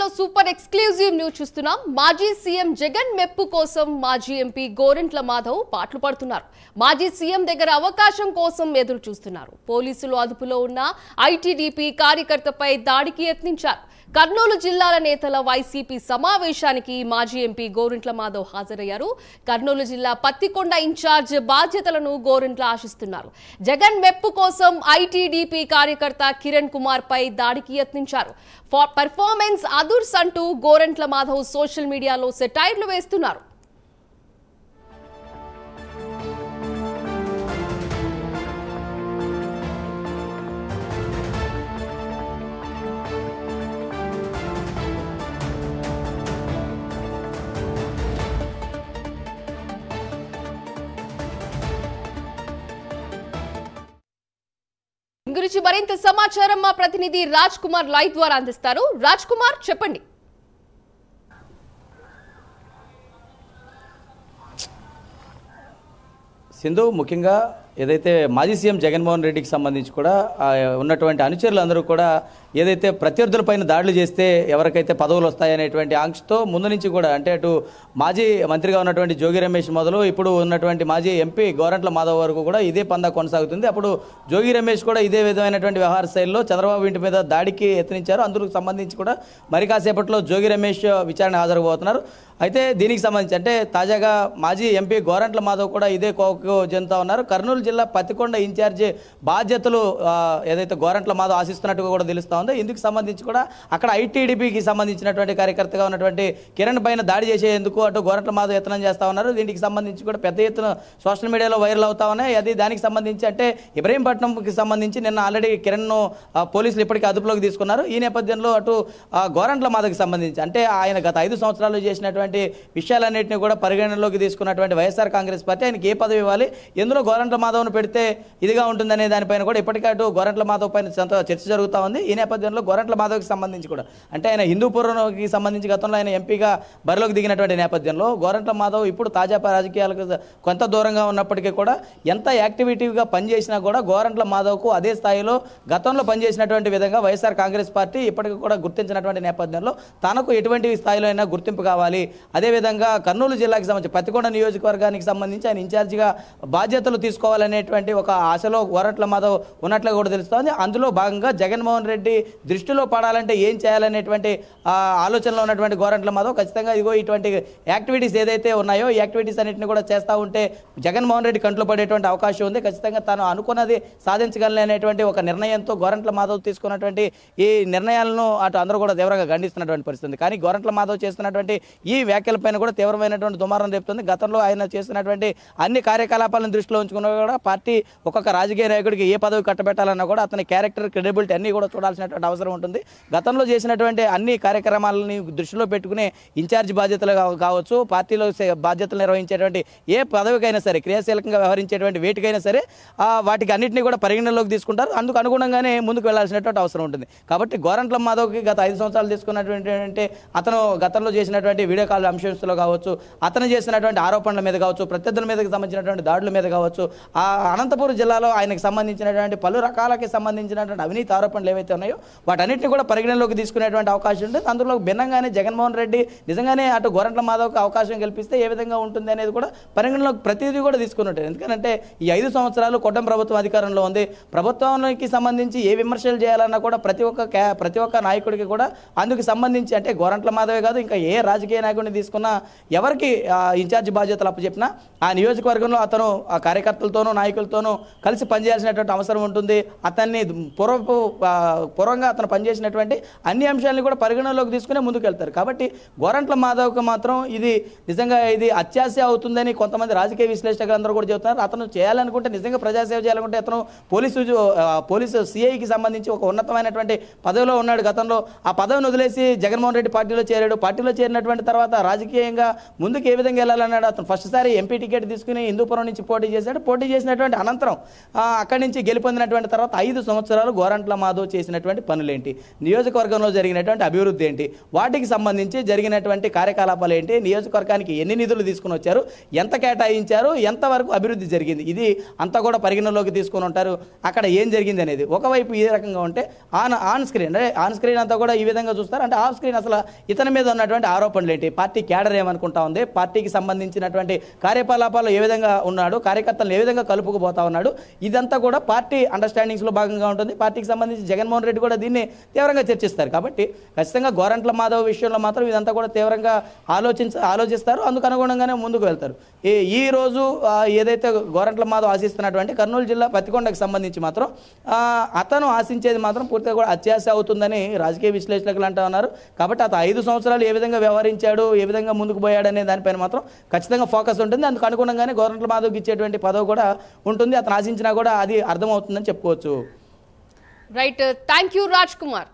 Super exclusive news చూస్తున్నాం. మాజీ CM Jagan మెప్పు కోసం మాజీ ఎంపీ గోరంట్ల మాధవ్ పాటలు పడుతున్నారు. మాజీ సీఎం దగ్గర అవకాశం కోసం ఎదురు చూస్తున్నారు. పోలీసులు అదుపులో ఉన్న ఐటీడీపీ కార్యకర్తపై దాడికి యత్నించారు. కర్నూలు జిల్లాల నేతల వైసీపీ సమావేశానికి మాజీ ఎంపీ గోరంట్ల మాధవ్ హాజరయ్యారు. కర్నూలు జిల్లా పత్తికొండ ఇన్ఛార్జ్ బాధ్యతలను గోరంట్ల ఆశిస్తున్నారు. జగన్ మెప్పు కోసం ఐటీడీపీ కార్యకర్త కిరణ్ కుమార్ పై దాడికి యత్నించారు. పర్ఫార్మెన్స్ అదుర్స్ అంటూ గోరంట్ల మాధవ్ సోషల్ మీడియాలో సెటైర్లు వేస్తున్నారు. గురించి మరింత సమాచారం మా ప్రతినిధి రాజ్ కుమార్ లైవ్ ద్వారా అందిస్తారు. రాజ్ కుమార్, చెప్పండి. సింధు, ముఖ్యంగా ఏదైతే మాజీ సీఎం జగన్మోహన్ రెడ్డికి సంబంధించి కూడా ఉన్నటువంటి అనుచరులు అందరూ కూడా ఏదైతే ప్రత్యర్థులపైన దాడులు చేస్తే ఎవరికైతే పదవులు వస్తాయనేటువంటి ఆంక్షతో ముందు నుంచి కూడా, అంటే అటు మాజీ మంత్రిగా ఉన్నటువంటి జోగి రమేష్ మొదలు ఇప్పుడు ఉన్నటువంటి మాజీ ఎంపీ గోరంట్ల మాధవ్ వరకు కూడా ఇదే పందా కొనసాగుతుంది. అప్పుడు జోగి రమేష్ కూడా ఇదే విధమైనటువంటి వ్యవహార శైలిలో చంద్రబాబు ఇంటి మీద దాడికి యత్నించారు. అందుకు సంబంధించి కూడా మరి కాసేపట్లో జోగి రమేష్ విచారణ హాజరుపోతున్నారు. అయితే దీనికి సంబంధించి అంటే తాజాగా మాజీ ఎంపీ గోరంట్ల మాధవ్ కూడా ఇదే కోకు చెందుతా ఉన్నారు. కర్నూలు జిల్లా పత్తికొండ ఇన్ఛార్జి బాధ్యతలు ఏదైతే గోరంట్ల మాధవ్ ఆశిస్తున్నట్టుగా కూడా తెలుస్తా ఉందో, ఇందుకు సంబంధించి కూడా అక్కడ ఐటీడీపీకి సంబంధించినటువంటి కార్యకర్తగా ఉన్నటువంటి కిరణ్ పైన దాడి చేసేందుకు అటు గోరంట్ల మాధవ్ యత్నం చేస్తా ఉన్నారు. దీనికి సంబంధించి కూడా పెద్ద ఎత్తున సోషల్ మీడియాలో వైరల్ అవుతా ఉన్నాయి. అది దానికి సంబంధించి అంటే ఇబ్రహీంపట్నంకి సంబంధించి నిన్న ఆల్రెడీ కిరణ్ను పోలీసులు ఇప్పటికీ అదుపులోకి తీసుకున్నారు. ఈ నేపథ్యంలో అటు గోరంట్ల మాధవ్కి సంబంధించి అంటే ఆయన గత 5 సంవత్సరాలు చేసినటువంటి విషయాలన్నింటినీ కూడా పరిగణనలోకి తీసుకున్నటువంటి వైఎస్ఆర్ కాంగ్రెస్ పార్టీ ఆయనకి ఏ పదవి ఇవ్వాలి, ఎందులో గోరంట్ల మాధవ్ను పెడితే ఇదిగా ఉంటుందనే దానిపైన కూడా ఇప్పటికే అటు గోరంట్ల మాధవ్ పైన చర్చ జరుగుతూ ఉంది. ఈ నేపథ్యంలో గోరంట్ల మాధవ్కి సంబంధించి కూడా అంటే ఆయన హిందూపురంకి సంబంధించి గతంలో ఆయన ఎంపీగా బరిలోకి దిగినటువంటి నేపథ్యంలో గోరంట్ల మాధవ్ ఇప్పుడు తాజా రాజకీయాలకు కొంత దూరంగా ఉన్నప్పటికీ కూడా ఎంత యాక్టివిటీగా పనిచేసినా కూడా గోరంట్ల మాధవ్కు అదే స్థాయిలో గతంలో పనిచేసినటువంటి విధంగా వైఎస్ఆర్ కాంగ్రెస్ పార్టీ ఇప్పటికీ కూడా గుర్తించినటువంటి నేపథ్యంలో తనకు ఎటువంటి స్థాయిలో అయినా గుర్తింపు కావాలి. అదేవిధంగా కర్నూలు జిల్లాకి సంబంధించి పత్తికొండ నియోజకవర్గానికి సంబంధించి ఆయన ఇన్ఛార్జిగా బాధ్యతలు తీసుకోవాలనేటువంటి ఒక ఆశలో గోరంట్ల మాధవ్ ఉన్నట్లుగా కూడా తెలుస్తోంది. అందులో భాగంగా జగన్మోహన్ రెడ్డి దృష్టిలో పడాలంటే ఏం చేయాలనేటువంటి ఆలోచనలో ఉన్నటువంటి గోరంట్ల మాధవ్ ఖచ్చితంగా ఇదిగో ఇటువంటి యాక్టివిటీస్ ఏదైతే ఉన్నాయో ఈ యాక్టివిటీస్ అన్నింటినీ కూడా చేస్తూ ఉంటే జగన్మోహన్ రెడ్డి కంట్లో పడేటువంటి అవకాశం ఉంది. ఖచ్చితంగా తాను అనుకున్నది సాధించగలనేటువంటి ఒక నిర్ణయంతో గోరంట్ల మాధవ్ తీసుకున్నటువంటి ఈ నిర్ణయాలను అటు అందరూ కూడా తీవ్రంగా ఖండిస్తున్నటువంటి పరిస్థితి. కానీ గోరంట్ల మాధవ్ చేస్తున్నటువంటి ఈ వ్యాఖ్యలపైన కూడా తీవ్రమైనటువంటి దుమారం రేపుతుంది. గతంలో ఆయన చేస్తున్నటువంటి అన్ని కార్యకలాపాలను దృష్టిలో ఉంచుకున్నా కూడా పార్టీ ఒక్కొక్క రాజకీయ నాయకుడికి ఏ పదవి కట్టబెట్టాలన్నా కూడా అతని క్యారెక్టర్, క్రెడిబిలిటీ అన్నీ కూడా చూడాల్సినటువంటి అవసరం ఉంటుంది. గతంలో చేసినటువంటి అన్ని కార్యక్రమాలని దృష్టిలో పెట్టుకుని ఇన్ఛార్జ్ బాధ్యతలు కావచ్చు, పార్టీలో బాధ్యతలు నిర్వహించేటువంటి ఏ పదవికైనా సరే, క్రియాశీలకంగా వ్యవహరించేటువంటి వేటికైనా సరే వాటికి అన్నింటినీ కూడా పరిగణనలోకి తీసుకుంటారు. అందుకు అనుగుణంగానే ముందుకు వెళ్లాల్సినటువంటి అవసరం ఉంటుంది. కాబట్టి గోరంట్ల మాధవ్కి గత 5 సంవత్సరాలు తీసుకున్నటువంటి అతను గతంలో చేసినటువంటి వీడియో కాల్ అంశంలో కావచ్చు, అతను చేసినటువంటి ఆరోపణల మీద కావచ్చు, ప్రత్యర్థుల మీదకి సంబంధించినటువంటి దాడుల మీద కావచ్చు, ఆ అనంతపురం జిల్లాలో ఆయనకు సంబంధించినటువంటి పలు రకాలకి సంబంధించినటువంటి అవినీతి ఆరోపణలు ఏవైతే ఉన్నాయో వాటన్నిటిని కూడా పరిగణలోకి తీసుకునేటువంటి అవకాశం ఉంటుంది. అందులో భిన్నంగానే జగన్మోహన్ రెడ్డి నిజంగానే అటు గోరంట్ల మాధవ్కి అవకాశం కల్పిస్తే ఏ విధంగా ఉంటుంది అనేది కూడా పరిగణలోకి ప్రతిదీ కూడా తీసుకుని ఉంటుంది. ఎందుకంటే ఈ 5 సంవత్సరాలు కొట్టం ప్రభుత్వం అధికారంలో ఉంది. ప్రభుత్వానికి సంబంధించి ఏ విమర్శలు చేయాలన్నా కూడా ప్రతి ఒక్క నాయకుడికి కూడా అందుకు సంబంధించి అంటే గోరంట్ల మాధవే కాదు ఇంకా ఏ రాజకీయ నాయకుడిని తీసుకున్నా ఎవరికి ఇన్ఛార్జ్ బాధ్యతలు అప్పచెప్పినా ఆ నియోజకవర్గంలో అతను ఆ కార్యకర్తలతోనూ నాయకులతోనూ కలిసి పనిచేయాల్సినటువంటి అవసరం ఉంటుంది. అతన్ని పూర్వంగా అతను పనిచేసినటువంటి అన్ని అంశాలను కూడా పరిగణనలోకి తీసుకునే ముందుకు వెళ్తారు. కాబట్టి గోరంట్ల మాధవ్కి మాత్రం ఇది నిజంగా ఇది అత్యాశ అవుతుందని కొంతమంది రాజకీయ విశ్లేషకులు అందరూ కూడా చెబుతున్నారు. అతను చేయాలనుకుంటే నిజంగా ప్రజాసేవ చేయాలనుకుంటే అతను పోలీసు సిఐకి సంబంధించి ఒక ఉన్నతమైనటువంటి పదవిలో ఉన్నాడు. గతంలో ఆ పదవిని వదిలేసి జగన్మోహన్ రెడ్డి పార్టీలో చేరాడు. పార్టీలో చేరినటువంటి తర్వాత రాజకీయంగా ముందుకు ఏ విధంగా వెళ్ళాలన్నాడు. అతను ఫస్ట్ సారి ఎంపీ టికెట్ తీసుకుని హిందూపురం నుంచి పోటీ చేశాడు. పోటీ చేసినటువంటి అనంతరం అక్కడి నుంచి గెలుపొందినటువంటి తర్వాత 5 సంవత్సరాలు గోరంట్ల మాధవ్ చేసినటువంటి చేసినటువంటి పనులేంటి, నియోజకవర్గంలో జరిగినటువంటి అభివృద్ధి ఏంటి, వాటికి సంబంధించి జరిగినటువంటి కార్యకలాపాలు ఏంటి, నియోజకవర్గానికి ఎన్ని నిధులు తీసుకుని వచ్చారు, ఎంత కేటాయించారు, ఎంతవరకు అభివృద్ధి జరిగింది, ఇది అంతా కూడా పరిగణలోకి తీసుకొని ఉంటారు. అక్కడ ఏం జరిగింది అనేది ఒకవైపు ఈ రకంగా ఉంటే ఆన్ స్క్రీన్ అంతా కూడా ఈ విధంగా చూస్తారు. అంటే ఆఫ్ స్క్రీన్ అసలు ఇతని మీద ఉన్నటువంటి ఆరోపణలు ఏంటి, పార్టీ క్యాడర్ ఏమనుకుంటా ఉంది, పార్టీకి సంబంధించినటువంటి కార్యకలాపాలు ఏ విధంగా ఉన్నాడు, కార్యకర్తలను ఏ విధంగా కలుపుకుపోతా ఉన్నాడు, ఇదంతా కూడా పార్టీ అండర్స్టాండింగ్స్లో భాగంగా ఉంటుంది. పార్టీకి సంబంధించి జగన్మోహన్ రెడ్డి కూడా దీన్ని తీవ్రంగా చర్చిస్తారు. కాబట్టి ఖచ్చితంగా గోరంట్ల మాధవ్ విషయంలో మాత్రం ఇదంతా కూడా తీవ్రంగా ఆలోచిస్తారు. అందుకు అనుగుణంగానే ముందుకు వెళ్తారు. ఈ రోజు ఏదైతే గోరంట్ల మాధవ్ ఆశిస్తున్నటువంటి కర్నూలు జిల్లా పత్తికొండకు సంబంధించి మాత్రం అతను ఆశించేది మాత్రం పూర్తిగా కూడా అత్యాశ అవుతుందని రాజకీయ విశ్లేషకులు అంటూ ఉన్నారు. కాబట్టి అతను 5 సంవత్సరాలు ఏ విధంగా వ్యవహరించాడు, ఏ విధంగా ముందుకు పోయాడనే దానిపైన మాత్రం ఖచ్చితంగా ఫోకస్ ఉంటుంది. అందుకు అనుగుణంగానే గోరంట్ల మాధవ్కి ఇచ్చేటువంటి పదవి కూడా ఉంటుంది. అతను ఆశించినా కూడా అది అర్థమవుతుందని చెప్పుకోవచ్చు. Right, thank you Raj Kumar.